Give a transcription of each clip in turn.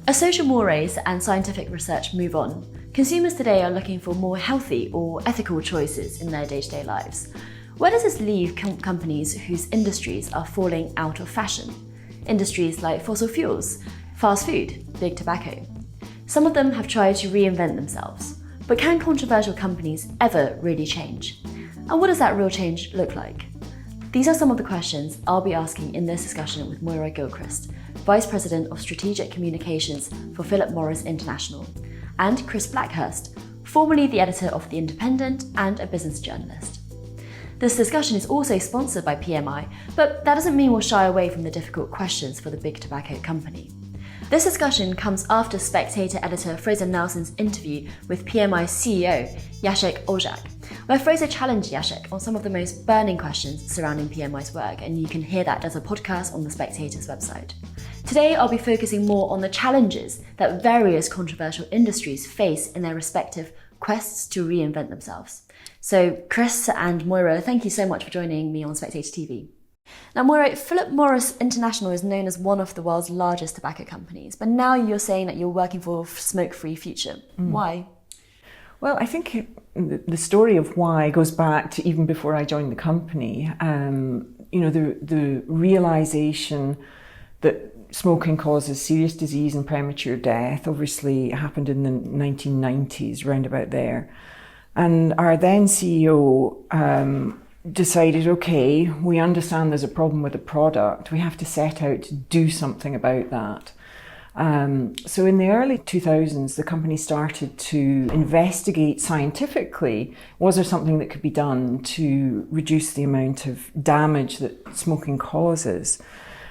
As social mores and scientific research move on, consumers today are looking for more healthy or ethical choices in their day-to-day lives. Where does this leave companies whose industries are falling out of fashion? Industries like fossil fuels, fast food, big tobacco. Some of them have tried to reinvent themselves, but can controversial companies ever really change? And what does that real change look like? These are some of the questions I'll be asking in this discussion with Moira Gilchrist, Vice President of Strategic Communications for Philip Morris International, and Chris Blackhurst, formerly the editor of The Independent and a business journalist. This discussion is also sponsored by PMI, but that doesn't mean we'll shy away from the difficult questions for the big tobacco company. This discussion comes after Spectator editor Fraser Nelson's interview with PMI's CEO, Jacek Ojak, where Fraser challenged Jacek on some of the most burning questions surrounding PMI's work, and you can hear that as a podcast on the Spectator's website. Today, I'll be focusing more on the challenges that various controversial industries face in their respective quests to reinvent themselves. So, Chris and Moira, thank you so much for joining me on Spectator TV. Now, Moira, Philip Morris International is known as one of the world's largest tobacco companies, but now you're saying that you're working for Smokefree Future. Why? Well, I think the story of why goes back to even before I joined the company. The realization that smoking causes serious disease and premature death obviously happened in the 1990s, round about there. And our then CEO decided, okay, we understand there's a problem with the product. We have to set out to do something about that. So in the early 2000s, the company started to investigate scientifically, was there something that could be done to reduce the amount of damage that smoking causes?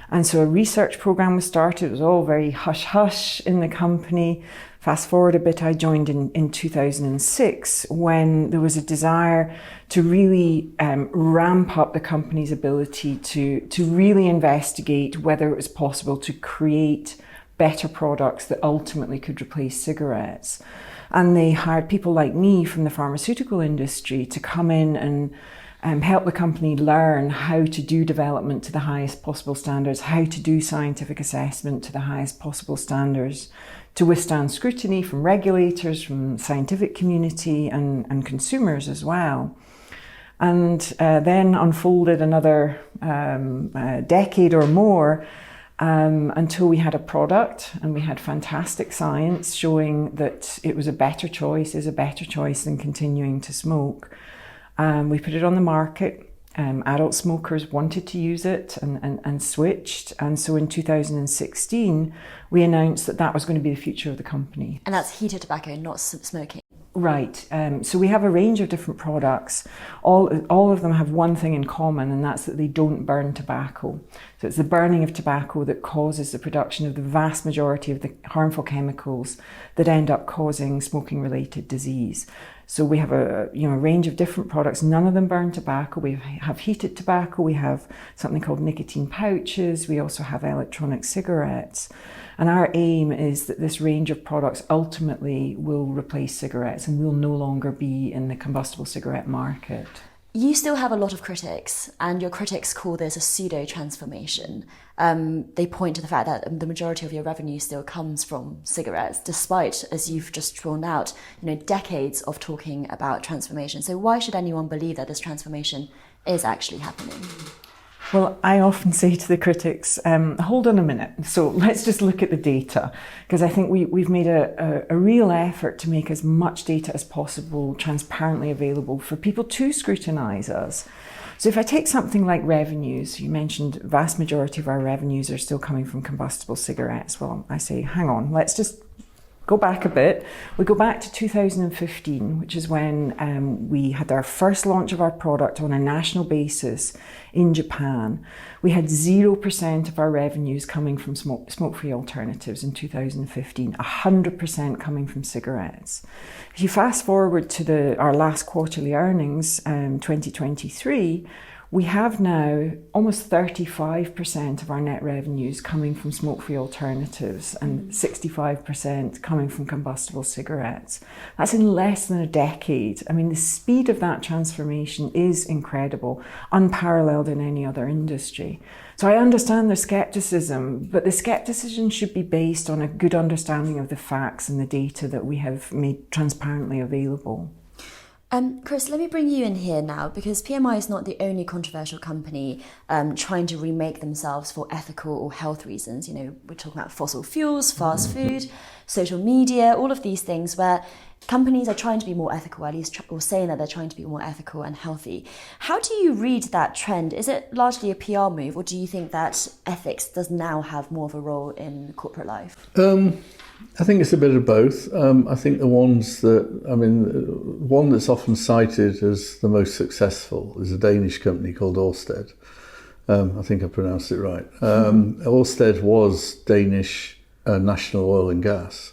And so a research program was started. It was all very hush-hush in the company. Fast forward a bit, I joined in 2006 when there was a desire to really ramp up the company's ability to really investigate whether it was possible to create better products that ultimately could replace cigarettes. And they hired people like me from the pharmaceutical industry to come in and help the company learn how to do development to the highest possible standards, how to do scientific assessment to the highest possible standards, to withstand scrutiny from regulators, from the scientific community and consumers as well. And then unfolded another decade or more until we had a product and we had fantastic science showing that it was a better choice, is a better choice than continuing to smoke. We put it on the market. Adult smokers wanted to use it and switched. And so in 2016, we announced that was going to be the future of the company. And that's heated tobacco, not smoking. Right. So we have a range of different products. All of them have one thing in common, and that's that they don't burn tobacco. So it's the burning of tobacco that causes the production of the vast majority of the harmful chemicals that end up causing smoking-related disease. So we have a range of different products. None of them burn tobacco. We have heated tobacco. We have something called nicotine pouches. We also have electronic cigarettes. And our aim is that this range of products ultimately will replace cigarettes and will no longer be in the combustible cigarette market. You still have a lot of critics, and your critics call this a pseudo transformation. They point to the fact that the majority of your revenue still comes from cigarettes, despite, as you've just drawn out, decades of talking about transformation. So why should anyone believe that this transformation is actually happening? Well, I often say to the critics, hold on a minute. So let's just look at the data, because I think we've made a real effort to make as much data as possible transparently available for people to scrutinise us. So if I take something like revenues, you mentioned the vast majority of our revenues are still coming from combustible cigarettes. Well, I say, hang on, let's just go back a bit. We go back to 2015, which is when we had our first launch of our product on a national basis in Japan. We had 0% of our revenues coming from smoke-free alternatives in 2015, 100% coming from cigarettes. If you fast forward to our last quarterly earnings, 2023, We have now almost 35% of our net revenues coming from smoke-free alternatives and 65% coming from combustible cigarettes. That's in less than a decade. I mean, the speed of that transformation is incredible, unparalleled in any other industry. So I understand their scepticism, but the scepticism should be based on a good understanding of the facts and the data that we have made transparently available. Chris, let me bring you in here now, because PMI is not the only controversial company trying to remake themselves for ethical or health reasons. You know, we're talking about fossil fuels, fast food, social media, all of these things where companies are trying to be more ethical, at least, or saying that they're trying to be more ethical and healthy. How do you read that trend? Is it largely a PR move, or do you think that ethics does now have more of a role in corporate life? I think it's a bit of both. I think the ones that, one that's often cited as the most successful is a Danish company called Ørsted. I think I pronounced it right. Ørsted was Danish national oil and gas,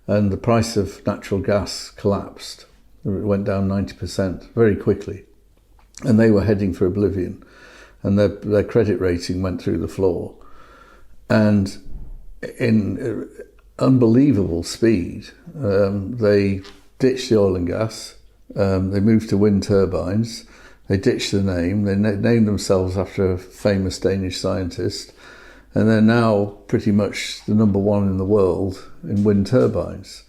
and the price of natural gas collapsed. It went down 90% very quickly, and they were heading for oblivion, and their credit rating went through the floor. And in unbelievable speed, they ditched the oil and gas, they moved to wind turbines, they ditched the name, they named themselves after a famous Danish scientist, and they're now pretty much the number one in the world in wind turbines.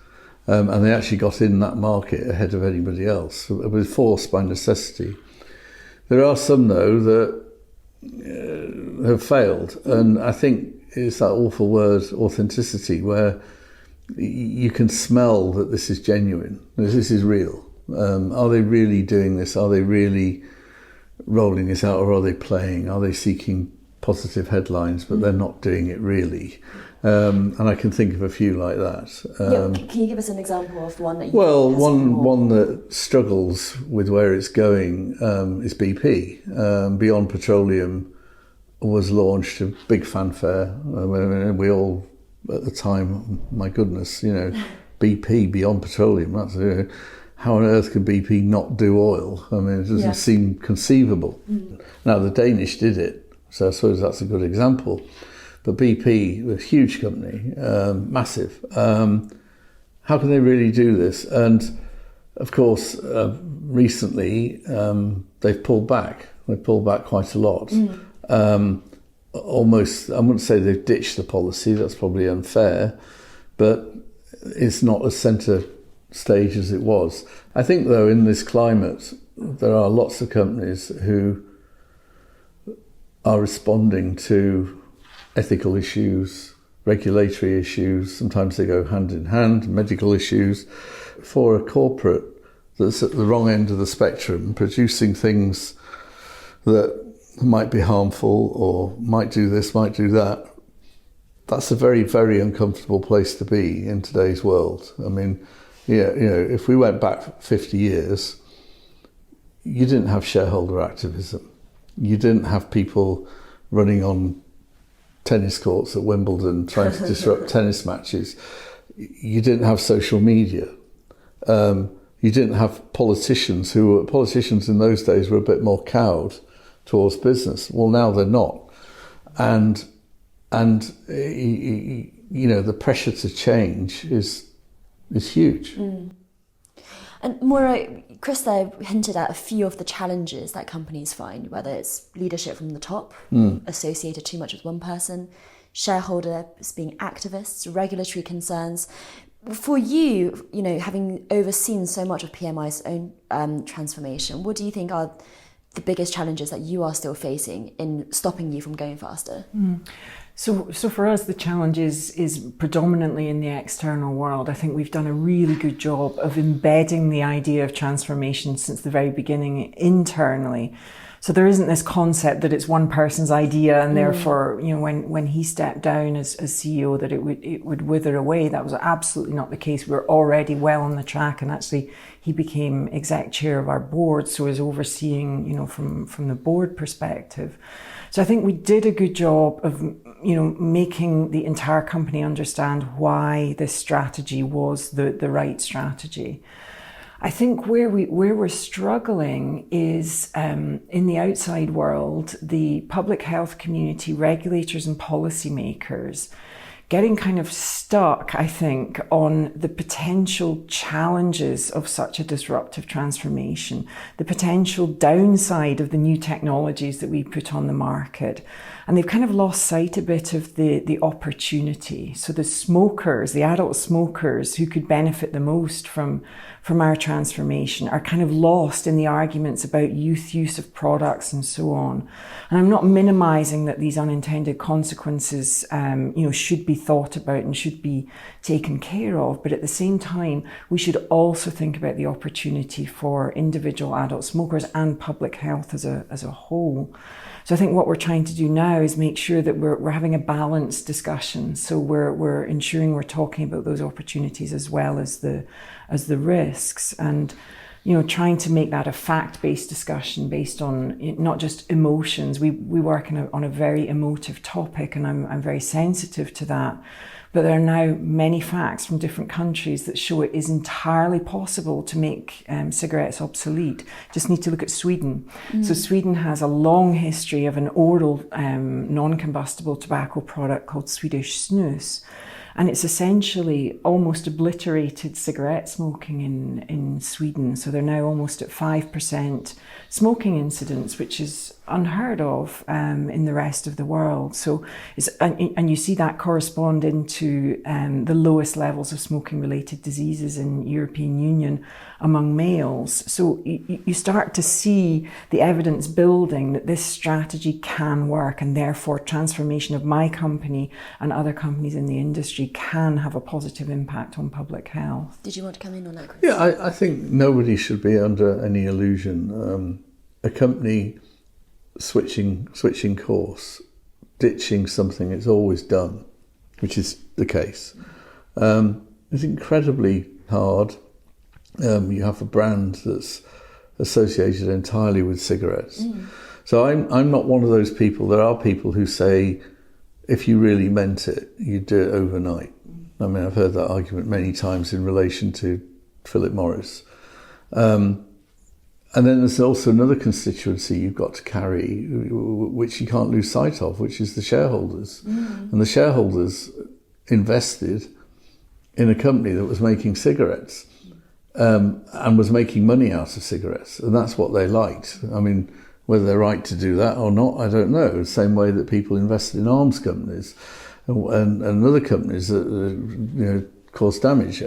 And they actually got in that market ahead of anybody else. It was forced by necessity. There are some, though, that have failed, and I think it's that awful word, authenticity, where you can smell that this is genuine, this is real. Are they really doing this? Are they really rolling this out, or are they playing? Are they seeking positive headlines, but they're not doing it really? And I can think of a few like that. Can you give us an example of one that you one that struggles with where it's going is BP. Beyond Petroleum was launched, a big fanfare. We all, at the time, my goodness, BP, Beyond Petroleum, that's, how on earth can BP not do oil? I mean, it doesn't seem conceivable. Now, the Danish did it, so I suppose that's a good example. But BP, a huge company, massive. How can they really do this? And, of course, recently, they've pulled back. They've pulled back quite a lot. Almost, I wouldn't say they've ditched the policy, that's probably unfair, but it's not as centre stage as it was. I think, though, in this climate, there are lots of companies who are responding to ethical issues, regulatory issues, sometimes they go hand in hand, medical issues. For a corporate that's at the wrong end of the spectrum, producing things that might be harmful or might do this, might do that, that's a very, very uncomfortable place to be in today's world. I mean, if we went back 50 years, you didn't have shareholder activism. You didn't have people running on tennis courts at Wimbledon trying to disrupt tennis matches. You didn't have social media. You didn't have politicians in those days were a bit more cowed towards business. Well, now they're not. And the pressure to change is huge. And Moira, Chris there hinted at a few of the challenges that companies find, whether it's leadership from the top, associated too much with one person, shareholders being activists, regulatory concerns. For you, having overseen so much of PMI's own transformation, what do you think are the biggest challenges that you are still facing in stopping you from going faster? So for us, the challenge is predominantly in the external world. I think we've done a really good job of embedding the idea of transformation since the very beginning internally. So there isn't this concept that it's one person's idea and therefore, when he stepped down as CEO, that it would wither away. That was absolutely not the case. We were already well on the track, and actually he became exec chair of our board, so is overseeing, from the board perspective. So I think we did a good job of, making the entire company understand why this strategy was the right strategy. I think where we're struggling is in the outside world, the public health community, regulators and policymakers getting kind of stuck, I think, on the potential challenges of such a disruptive transformation, the potential downside of the new technologies that we put on the market. And they've kind of lost sight a bit of the opportunity. So the smokers, the adult smokers who could benefit the most from our transformation are kind of lost in the arguments about youth use of products and so on. And I'm not minimizing that these unintended consequences, should be thought about and should be taken care of. But at the same time, we should also think about the opportunity for individual adult smokers and public health as a whole. So I think what we're trying to do now is make sure that we're having a balanced discussion. So we're ensuring we're talking about those opportunities as well as the risks, and trying to make that a fact-based discussion based on not just emotions. We work on a very emotive topic, and I'm very sensitive to that. But there are now many facts from different countries that show it is entirely possible to make cigarettes obsolete. Just need to look at Sweden. So Sweden has a long history of an oral non-combustible tobacco product called Swedish snus. And it's essentially almost obliterated cigarette smoking in Sweden. So they're now almost at 5% smoking incidence, which is unheard of in the rest of the world. So, and you see that correspond into the lowest levels of smoking-related diseases in European Union among males. So you start to see the evidence building that this strategy can work, and therefore transformation of my company and other companies in the industry can have a positive impact on public health. Did you want to come in on that, Chris? Yeah, I think nobody should be under any illusion. A company switching course, ditching something it's always done, which is the case, is incredibly hard. You have a brand that's associated entirely with cigarettes. So I'm not one of those people. There are people who say, if you really meant it, you'd do it overnight. I mean, I've heard that argument many times in relation to Philip Morris. And then there's also another constituency you've got to carry, which you can't lose sight of, which is the shareholders. And the shareholders invested in a company that was making cigarettes and was making money out of cigarettes. And that's what they liked. I mean, whether they're right to do that or not, I don't know. The same way that people invested in arms companies and other companies that caused damage.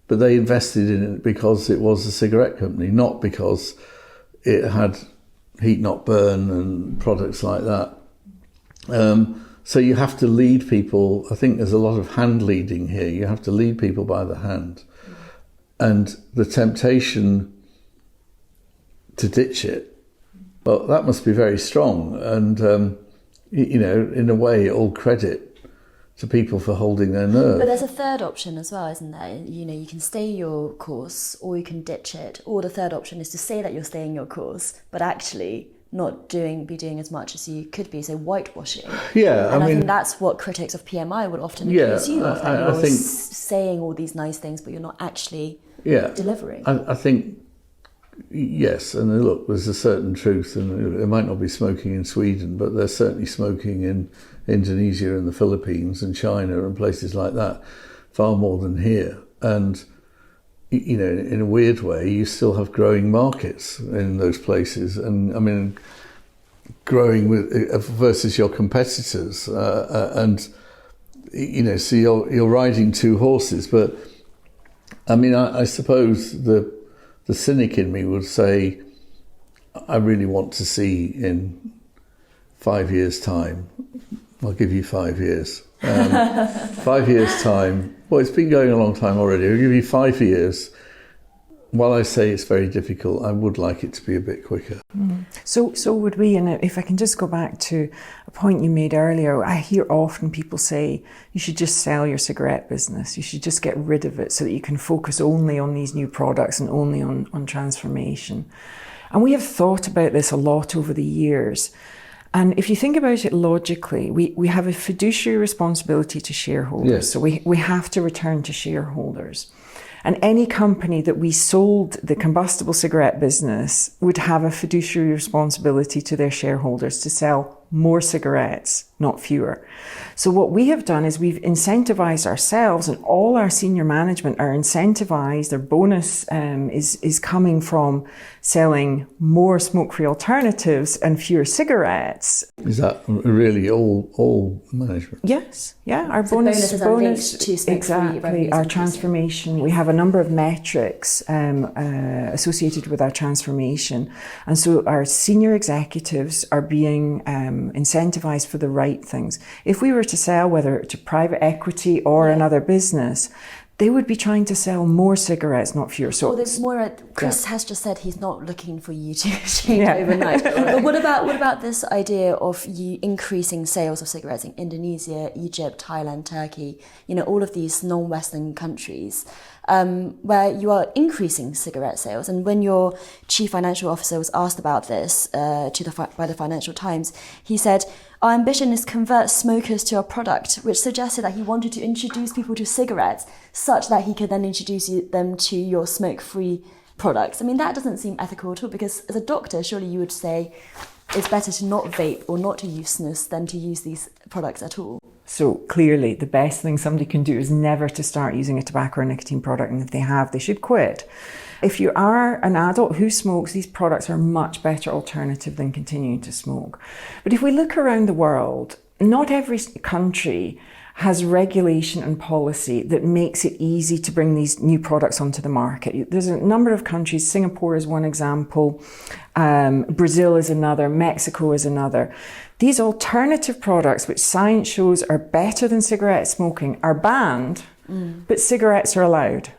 But they invested in it because it was a cigarette company, not because it had heat not burn and products like that. So you have to lead people. I think there's a lot of hand leading here. You have to lead people by the hand. And the temptation to ditch it, well, that must be very strong. And, in a way, all credit to people for holding their nerve. But there's a third option as well, isn't there? You can stay your course, or you can ditch it. Or the third option is to say that you're staying your course, but actually not be doing as much as you could be, so whitewashing. Yeah, and I think that's what critics of PMI would often accuse you of, that you're saying all these nice things, but you're not actually delivering. I think, yes, and look, there's a certain truth, and it might not be smoking in Sweden, but there's certainly smoking in Indonesia and the Philippines and China and places like that, far more than here. And, in a weird way, you still have growing markets in those places. And, I mean, growing versus your competitors. So you're riding two horses. But, I mean, I suppose the cynic in me would say, I really want to see in 5 years' time, I'll give you 5 years. 5 years' time, well, it's been going a long time already. I'll give you 5 years. While I say it's very difficult, I would like it to be a bit quicker. So would we, and if I can just go back to a point you made earlier, I hear often people say, you should just sell your cigarette business. You should just get rid of it so that you can focus only on these new products and only on transformation. And we have thought about this a lot over the years. And if you think about it logically, we have a fiduciary responsibility to shareholders. Yes. So we have to return to shareholders. And any company that we sold the combustible cigarette business would have a fiduciary responsibility to their shareholders to sell more cigarettes, not fewer. So what we have done is we've incentivized ourselves, and all our senior management are incentivized. Their bonus is coming from selling more smoke-free alternatives and fewer cigarettes. Is that really all management? Yes, yeah. Our So bonuses are linked to smoke-free exactly. revenues Our increasing. transformation. We have a number of metrics associated with our transformation, and so our senior executives are being incentivized for the right things. If we were to sell, whether to private equity or another business, they would be trying to sell more cigarettes, not fewer. So, Well, there's Moira, Chris has just said he's not looking for you to change overnight. But what about this idea of you increasing sales of cigarettes in Indonesia, Egypt, Thailand, Turkey, all of these non-Western countries, where you are increasing cigarette sales? And when your chief financial officer was asked about this by the Financial Times, he said, "Our ambition is to convert smokers to our product," which suggested that he wanted to introduce people to cigarettes such that he could then introduce them to your smoke-free products. I mean, that doesn't seem ethical at all, because as a doctor, surely you would say it's better to not vape or not to use snus than to use these products at all. So clearly the best thing somebody can do is never to start using a tobacco or nicotine product, and if they have, they should quit. If you are an adult who smokes, these products are a much better alternative than continuing to smoke. But if we look around the world, not every country has regulation and policy that makes it easy to bring these new products onto the market. There's a number of countries. Singapore is one example. Brazil is another. Mexico is another. These alternative products, which science shows are better than cigarette smoking, are banned, but cigarettes are allowed.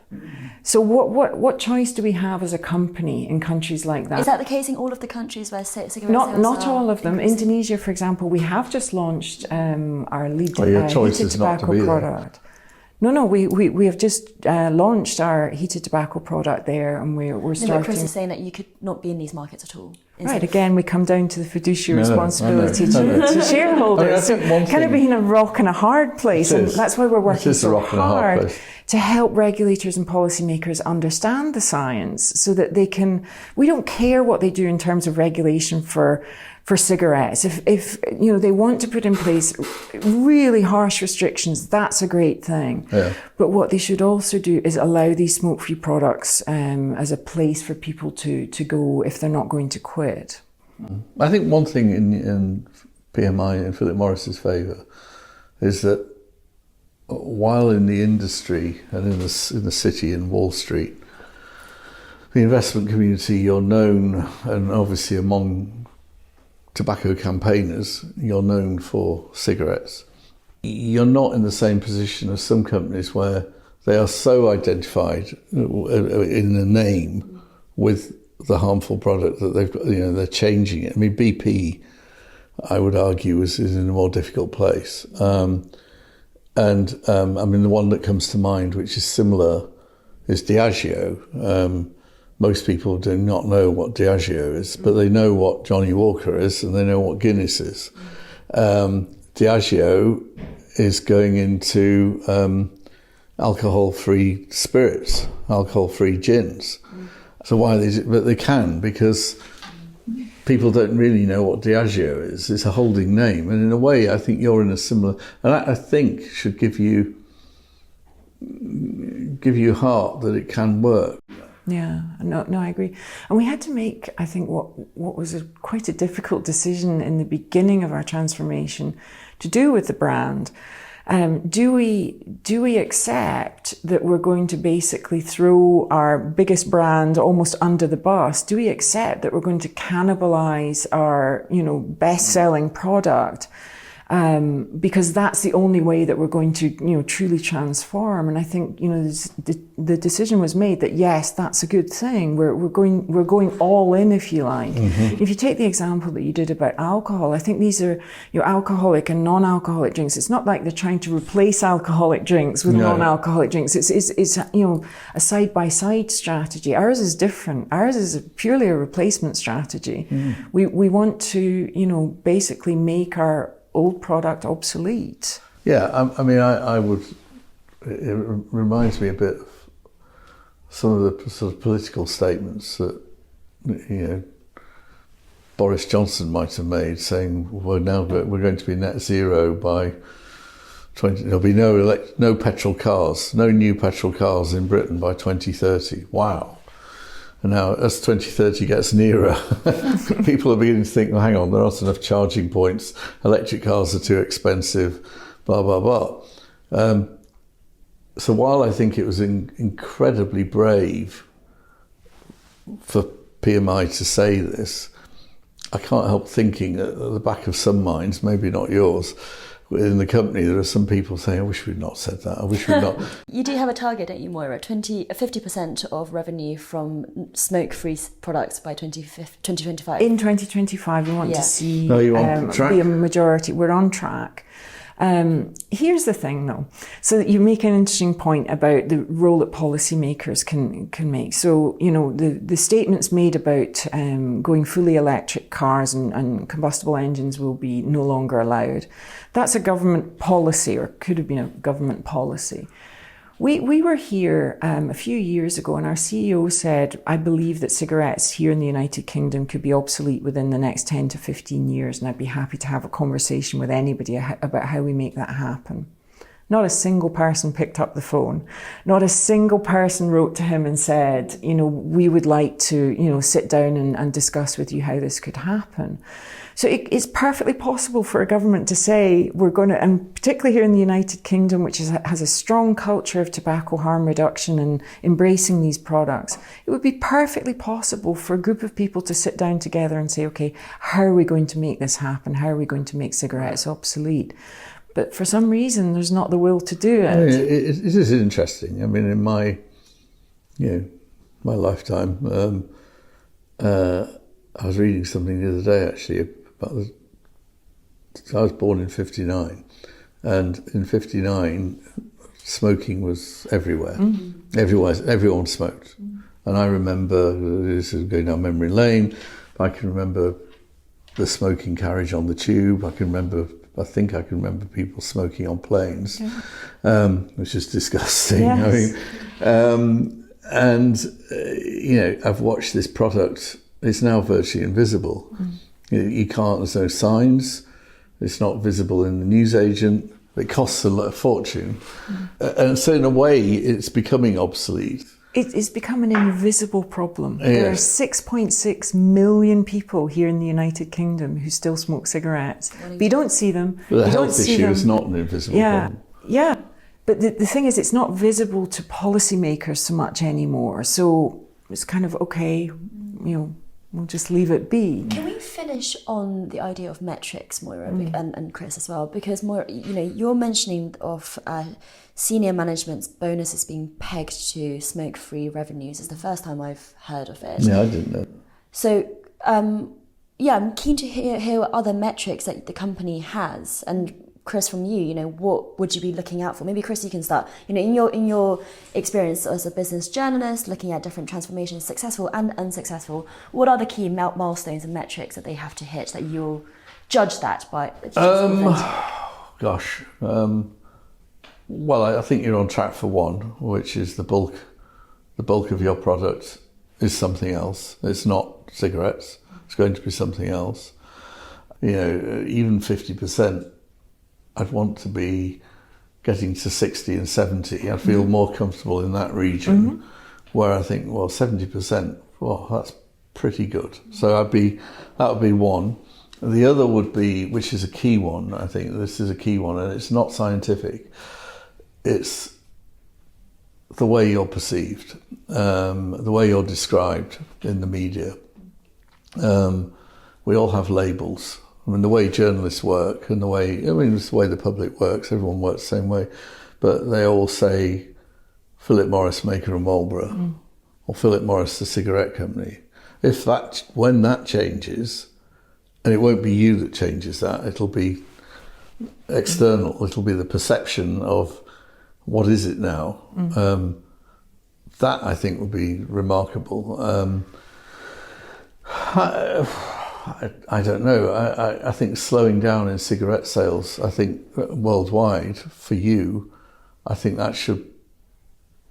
So what choice do we have as a company in countries like that? Is that the case in all of the countries where cigarette sales Not are all of them. increasing? Indonesia, for example, we have just launched our lead Your choice heated is not to tobacco be there. product. No, we have just launched our heated tobacco product there, and we're No, starting. but Chris is saying that you could not be in these markets at all. Right, again, we come down to the fiduciary No, responsibility I know. to shareholders. I think one Kind of thing- being a rock and a hard place, It and is. that's why we're working It is a so rock and a hard hard place. to help regulators and policymakers understand the science, so that they can. We don't care what they do in terms of regulation for cigarettes. If they want to put in place really harsh restrictions, that's a great thing. Yeah. But what they should also do is allow these smoke-free products as a place for people to go if they're not going to quit. I think one thing in PMI in Philip Morris's favour is that while in the industry and in the city in Wall Street, the investment community, you're known, and obviously among tobacco campaigners, you're known for cigarettes. You're not in the same position as some companies where they are so identified in the name with the harmful product that they've got, they're changing it. I mean, BP, I would argue, is in a more difficult place. I mean, the one that comes to mind, which is similar, is Diageo. Most people do not know what Diageo is, but they know what Johnny Walker is, and they know what Guinness is. Diageo is going into alcohol-free spirits, alcohol-free gins. So why they? But they can, because people don't really know what Diageo is. It's a holding name, and in a way, I think you're in a similar. And that, I think, should give you heart that it can work. Yeah, no, I agree. And we had to make, I think, what was quite a difficult decision in the beginning of our transformation to do with the brand. Do we accept that we're going to basically throw our biggest brand almost under the bus? Do we accept that we're going to cannibalize our, best-selling product? Because that's the only way that we're going to, truly transform. And I think, the decision was made that yes, that's a good thing. We're going all in, if you like. Mm-hmm. If you take the example that you did about alcohol, I think these are alcoholic and non-alcoholic drinks. It's not like they're trying to replace alcoholic drinks with non-alcoholic drinks. It's a side-by-side strategy. Ours is different. Ours is purely a replacement strategy. Mm. We want to, basically make our old product obsolete. Yeah, I mean, I would. It reminds me a bit some of the sort of political statements that, you know, Boris Johnson might have made, saying, well, now we're going to be net zero by 20, there'll be no petrol cars, no new petrol cars in Britain by 2030. Wow. And now as 2030 gets nearer, people are beginning to think, well, hang on, there aren't enough charging points, electric cars are too expensive, blah, blah, blah. So while I think it was incredibly brave for PMI to say this, I can't help thinking at the back of some minds, maybe not yours, within the company, there are some people saying, I wish we'd not said that, I wish we'd not. You do have a target, don't you, Moira? 50% of revenue from smoke-free products by 2025. In 2025, we want to see be a majority. We're on track. Here's the thing, though. So you make an interesting point about the role that policymakers can make. So, you know, the statements made about going fully electric cars and combustible engines will be no longer allowed. That's a government policy, or could have been a government policy. We were here a few years ago, and our CEO said, I believe that cigarettes here in the United Kingdom could be obsolete within the next 10 to 15 years, and I'd be happy to have a conversation with anybody about how we make that happen. Not a single person picked up the phone. Not a single person wrote to him and said, you know, we would like to, you know, sit down and discuss with you how this could happen. So it's perfectly possible for a government to say, we're going to, and particularly here in the United Kingdom, which has a strong culture of tobacco harm reduction and embracing these products, it would be perfectly possible for a group of people to sit down together and say, okay, how are we going to make this happen? How are we going to make cigarettes obsolete? But for some reason, there's not the will to do it. I mean, it is interesting. I mean, in my lifetime, I was reading something the other day, actually, about I was born in 59, and in 59, smoking was everywhere. Mm-hmm. Everyone smoked. Mm-hmm. And I remember, this is going down memory lane, I can remember the smoking carriage on the tube. I think I can remember people smoking on planes, which is disgusting. Yes. I mean, you know, I've watched this product. It's now virtually invisible. Mm. You can't. There's no signs. It's not visible in the newsagent. It costs a fortune, and so in a way, it's becoming obsolete. It's become an invisible problem. Yeah. There are 6.6 million people here in the United Kingdom who still smoke cigarettes. But you don't see them. But the health issue is not an invisible problem. Yeah. But the thing is, it's not visible to policymakers so much anymore. So it's kind of, okay, you know, we'll just leave it be. Can we finish on the idea of metrics, Moira, and Chris as well? Because, Moira, you know, you're mentioning of senior management's bonuses being pegged to smoke-free revenues is the first time I've heard of it. Yeah, I didn't know. So, I'm keen to hear what other metrics that the company has. And Chris, from you, you know, what would you be looking out for? Maybe Chris, you can start. You know, in your experience as a business journalist, looking at different transformations, successful and unsuccessful, what are the key milestones and metrics that they have to hit that you'll judge that by? Well, I think you're on track for one, which is the bulk of your product is something else. It's not cigarettes. It's going to be something else. You know, even 50%. I'd want to be getting to 60 and 70. I feel more comfortable in that region, where I think, well, 70%, well, that's pretty good. So that would be one. The other would be, which is a key one, I think this is a key one, and it's not scientific. It's the way you're perceived, the way you're described in the media. We all have labels. I mean, the way journalists work and it's the way the public works, everyone works the same way, but they all say Philip Morris, maker of Marlboro, or Philip Morris, the cigarette company. When that changes, and it won't be you that changes that, it'll be external, it'll be the perception of what is it now. That, I think, would be remarkable. I don't know. I think slowing down in cigarette sales, I think worldwide, for you, I think that should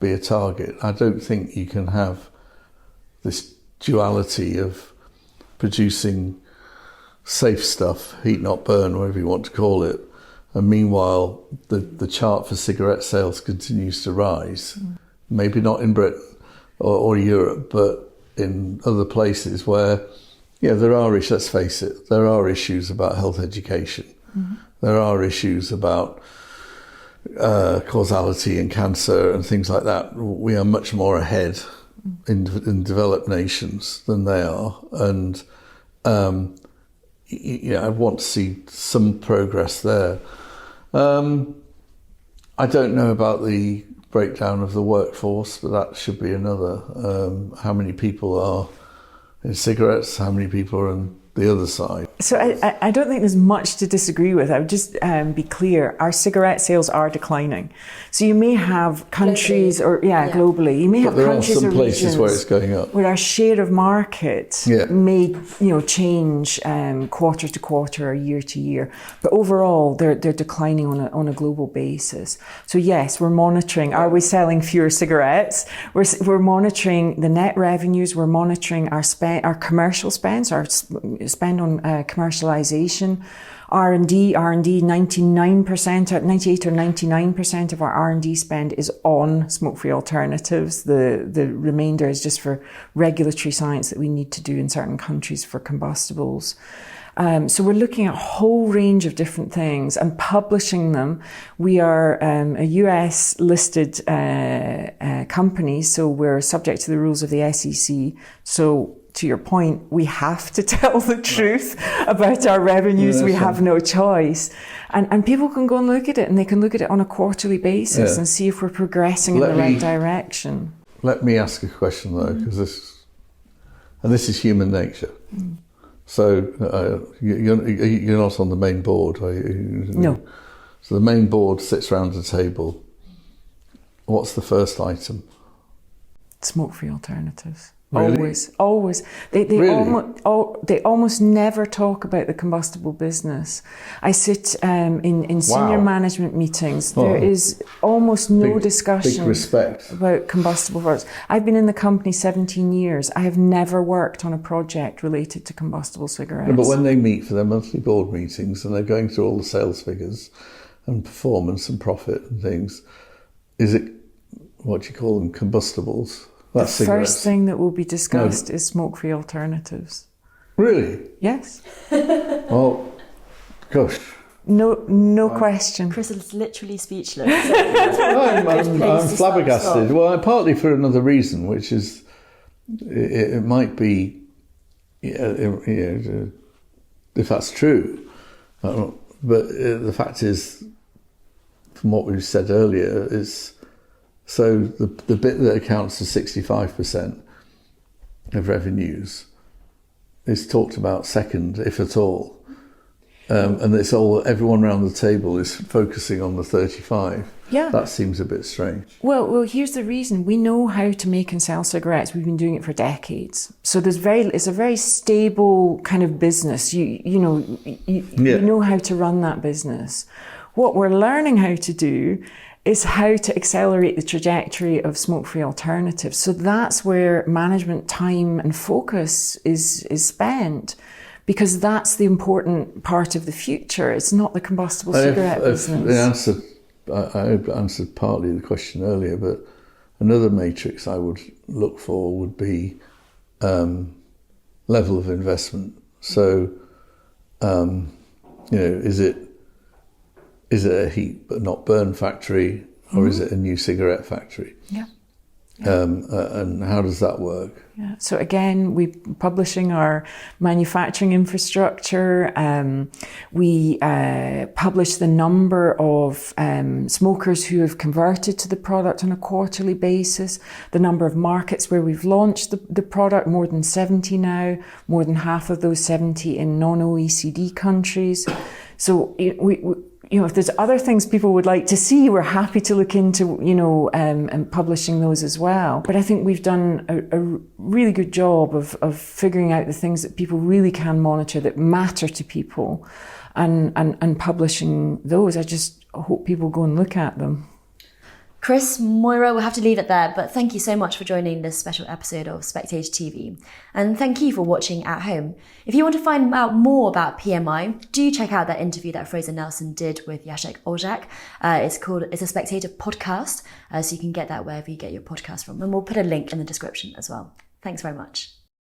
be a target. I don't think you can have this duality of producing safe stuff, heat not burn, whatever you want to call it, and meanwhile the chart for cigarette sales continues to rise. Maybe not in Britain or Europe, but in other places where, there are issues, let's face it, there are issues about health education. There are issues about causality and cancer and things like that. We are much more ahead in developed nations than they are, and I want to see some progress there. I don't know about the breakdown of the workforce, but that should be another. How many people are in cigarettes? How many people are on the other side? So I don't think there's much to disagree with. I would just be clear, our cigarette sales are declining. So you may have countries, globally, you may have countries or regions, there are some places where it's going up, where our share of market may change quarter to quarter or year to year. But overall, they're declining on a global basis. So yes, we're monitoring. Are we selling fewer cigarettes? We're monitoring the net revenues. We're monitoring our commercial spends, our spend on commercialization, R&D, 99%, 98 or 99% of our R&D spend is on smoke-free alternatives. The remainder is just for regulatory science that we need to do in certain countries for combustibles. So we're looking at a whole range of different things and publishing them. We are a US listed company, so we're subject to the rules of the SEC. So to your point, we have to tell the truth about our revenues. We have no choice. And people can go and look at it, and they can look at it on a quarterly basis and see if we're progressing in the right direction. Let me ask a question though, because this is human nature. So you're not on the main board, are you? No. So the main board sits around a table. What's the first item? Smoke-free alternatives. Really? Always. They Really? They almost never talk about the combustible business. I sit in senior management meetings. There is almost no discussion big respect about combustible products. I've been in the company 17 years. I have never worked on a project related to combustible cigarettes. No, but when they meet for their monthly board meetings and they're going through all the sales figures and performance and profit and things, is it, what do you call them, combustibles? The first thing that will be discussed is smoke-free alternatives. Really? Yes. Well, gosh. No question. Chris is literally speechless. I'm flabbergasted. Well, partly for another reason, which is it might be, if that's true. But the fact is, from what we've said earlier, is so the bit that accounts for 65% of revenues is talked about second, if at all. And it's everyone around the table is focusing on the 35. Yeah. That seems a bit strange. Well, here's the reason. We know how to make and sell cigarettes. We've been doing it for decades. So it's a very stable kind of business. You know how to run that business. What we're learning how to do is how to accelerate the trajectory of smoke-free alternatives. So that's where management time and focus is spent, because that's the important part of the future. It's not the combustible cigarette business. I answered partly the question earlier, but another matrix I would look for would be level of investment. So, is it a heat but not burn factory, or is it a new cigarette factory? Yeah. And how does that work? Yeah. So again, we're publishing our manufacturing infrastructure. We publish the number of smokers who have converted to the product on a quarterly basis, the number of markets where we've launched the product, more than 70 now, more than half of those 70 in non-OECD countries. So if there's other things people would like to see, we're happy to look into, and publishing those as well. But I think we've done a really good job of figuring out the things that people really can monitor that matter to people and publishing those. I just hope people go and look at them. Chris, Moira, we'll have to leave it there, but thank you so much for joining this special episode of Spectator TV. And thank you for watching at home. If you want to find out more about PMI, do check out that interview that Fraser Nelson did with Jacek Olczak. It's a Spectator podcast, so you can get that wherever you get your podcast from. And we'll put a link in the description as well. Thanks very much.